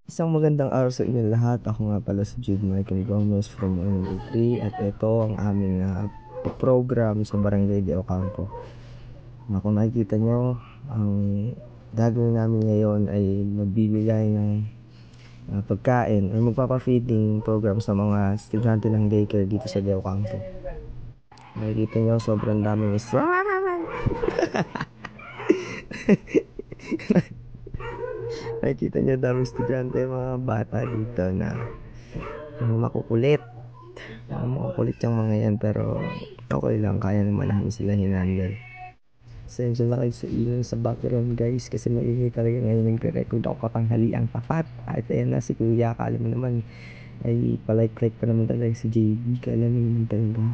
Isang magandang araw sa inyo lahat. Ako nga pala si Jude Michael Gomez from Manila at ito ang aming program sa Barangay de Ocampo. Kung nakikita nyo, ang gagawin namin ngayon ay magbibigay ng pagkain o magpapa-feeding program sa mga estudyante ng daycare dito sa de Ocampo. Nakikita nyo, sobrang daming nakikita nyo, daming estudyante, mga bata dito na makukulit. Makukulit yung mga yan, pero okay lang, kaya naman namin sila hinandle. Sensya na kayo sa ilong sa background guys, kasi maingay talaga ngayon nagre-record ako katanghali ang tapat. At ayan na si Kuya, akala mo naman ay palike-like pa naman talaga si JB, kala naman talaga.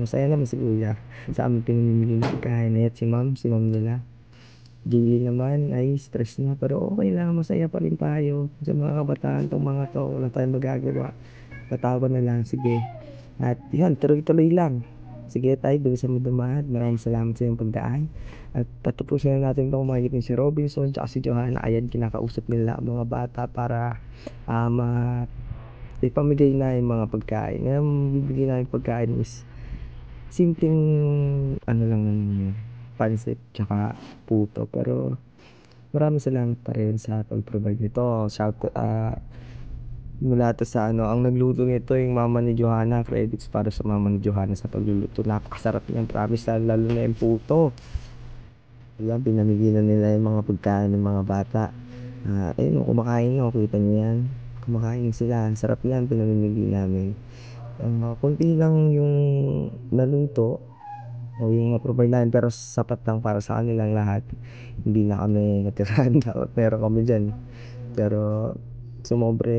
Masaya naman si Kuya sa aming pinamimili ng pagkain. At si ma'am nila JB naman ay stress na, pero okay lang, masaya pa rin tayo sa mga kabataan. Itong mga to, wala tayong magagawa, patawa na lang, sige. At yun, tuloy-tuloy lang. Sige tayo, doon sa dumaan. Maraming salamat sa iyong pagdaan. At tatapusin na natin itong makikita si Robinson tsaka si Johanna. Ayan, kinakausap nila ang mga bata para ipamigay na yung mga pagkain. Ngayon, bibigyan na yung pagkain is simpleng ano lang naman yun, pansit tsaka puto. Pero maraming salamat pa rin sa pag-provide nito. Shout mula to sa ang nagluto nito yung mama ni Johanna. Credits para sa mama ni Johanna sa pagluluto. Napakasarap niyan, promise, lalo na yung puto. Ayan, pinamigay na nila yung mga pagkain ng mga bata. Ayun, kumakain nyo, kita nyo yan. Kumakain sila, ang sarap yan, pinamimigay namin. Kunti lang yung naluto o yung provide namin, pero sapat lang para sa kanilang lahat. Hindi na kami natirahan, dapat meron kami dyan. Pero sumobre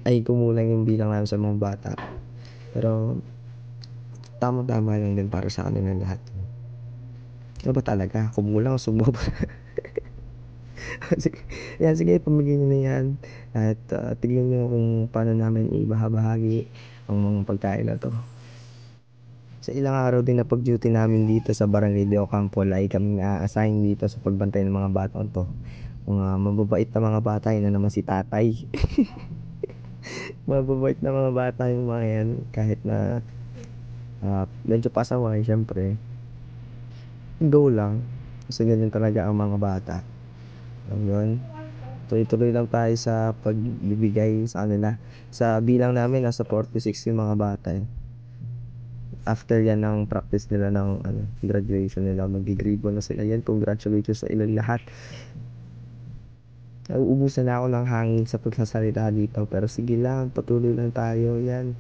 ay kumulang yung bilang namin sa mga bata. Pero tama-tama lang din para sa kanilang lahat. Ano ba talaga? Kumulang o sumobra? Sige, yan, sige, pamigay nyo na yan. At tignan nyo kung paano namin ibahabahagi ang mga pagkain na to. Sa ilang araw din na pag-duty namin dito sa Barangay de Ocampo ay kami na-assign dito sa pagbantay ng mga bata to. Mga mababait na mga bata, yun na naman si tatay. Mababait na mga bata yung mga yan, kahit na medyo pasaway, syempre go lang, kasi ganyan talaga ang mga bata. Yun, tuloy-tuloy lang tayo sa pagbibigay sa kanila. Sa bilang namin nasa 46 yung mga bata after yan ng practice nila ng graduation nila, mag-grade 1 na sila. Yan, congratulations sa ilang lahat. Nauubusan na ako ng hangin sa pagsasalita dito, pero sige lang, patuloy lang tayo yan.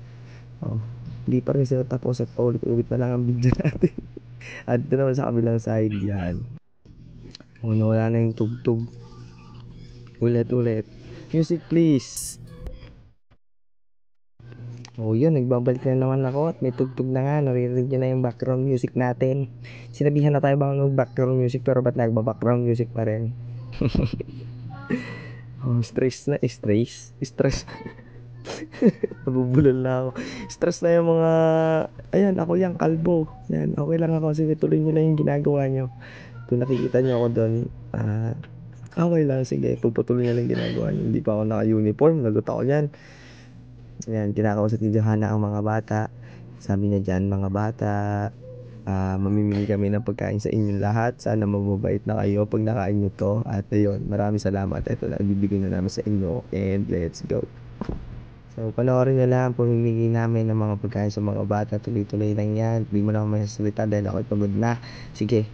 Hindi pa rin sila tapos at paulit-ulit na lang ang video natin. At ito naman sa kabilang side yan, wala na yung tugtog. Ulit-ulit, music please. Yun, nagbabalik na naman ako at may tugtog na nga. Naririnig nyo na yung background music natin. Sinabihan na tayo bang background music, pero ba't nagba-background music pa rin? Stress na, stress. Nabubulol na ako. Stress na yung mga, ayan, ako yung kalbo. Yan, okay lang ako, sige, tuloy nyo lang yung ginagawa nyo. Kung nakikita nyo ako doon, okay lang, sige, pagpatuloy nyo lang yung ginagawa nyo. Hindi pa ako naka-uniform, nagot ako yan. Ayan, kinakausap ni Johanna ang mga bata. Sabi niya dyan, mga bata, mamimili kami ng pagkain sa inyong lahat. Sana mababait na kayo pag nakain nyo to. At ayun, maraming salamat. Ito na, bibigay na namin sa inyo. And let's go. So, panoorin nyo lang pamimigay namin ng mga pagkain sa mga bata. Tuloy-tuloy lang yan. Hindi mo na ako masasalita dahil ako'y pagod na. Sige.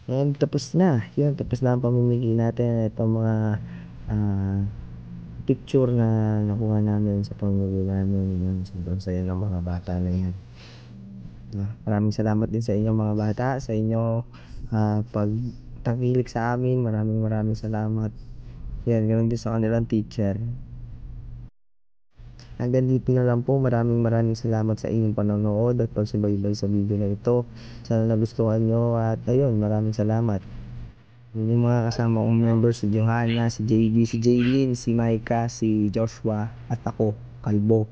And tapos na, yun tapos na ang pamimigay natin. Itong mga, picture na nakuha namin sa pamimigay namin, yun sobrang saya ng mga bata na yan. Maraming salamat din sa inyong mga bata, sa inyong, pagtangkilik sa amin. Maraming salamat. Yan, gano'n din sa kanilang teacher. Hanggang dito na lang po. Maraming salamat sa inyong panonood at pagsubaybay sa video na ito. Sana nagustuhan niyo at ayun, maraming salamat. Yun yung mga kasama kong members, si Johanna, si JB, si Jaylin, si Micah, si Joshua at ako, Kalbo.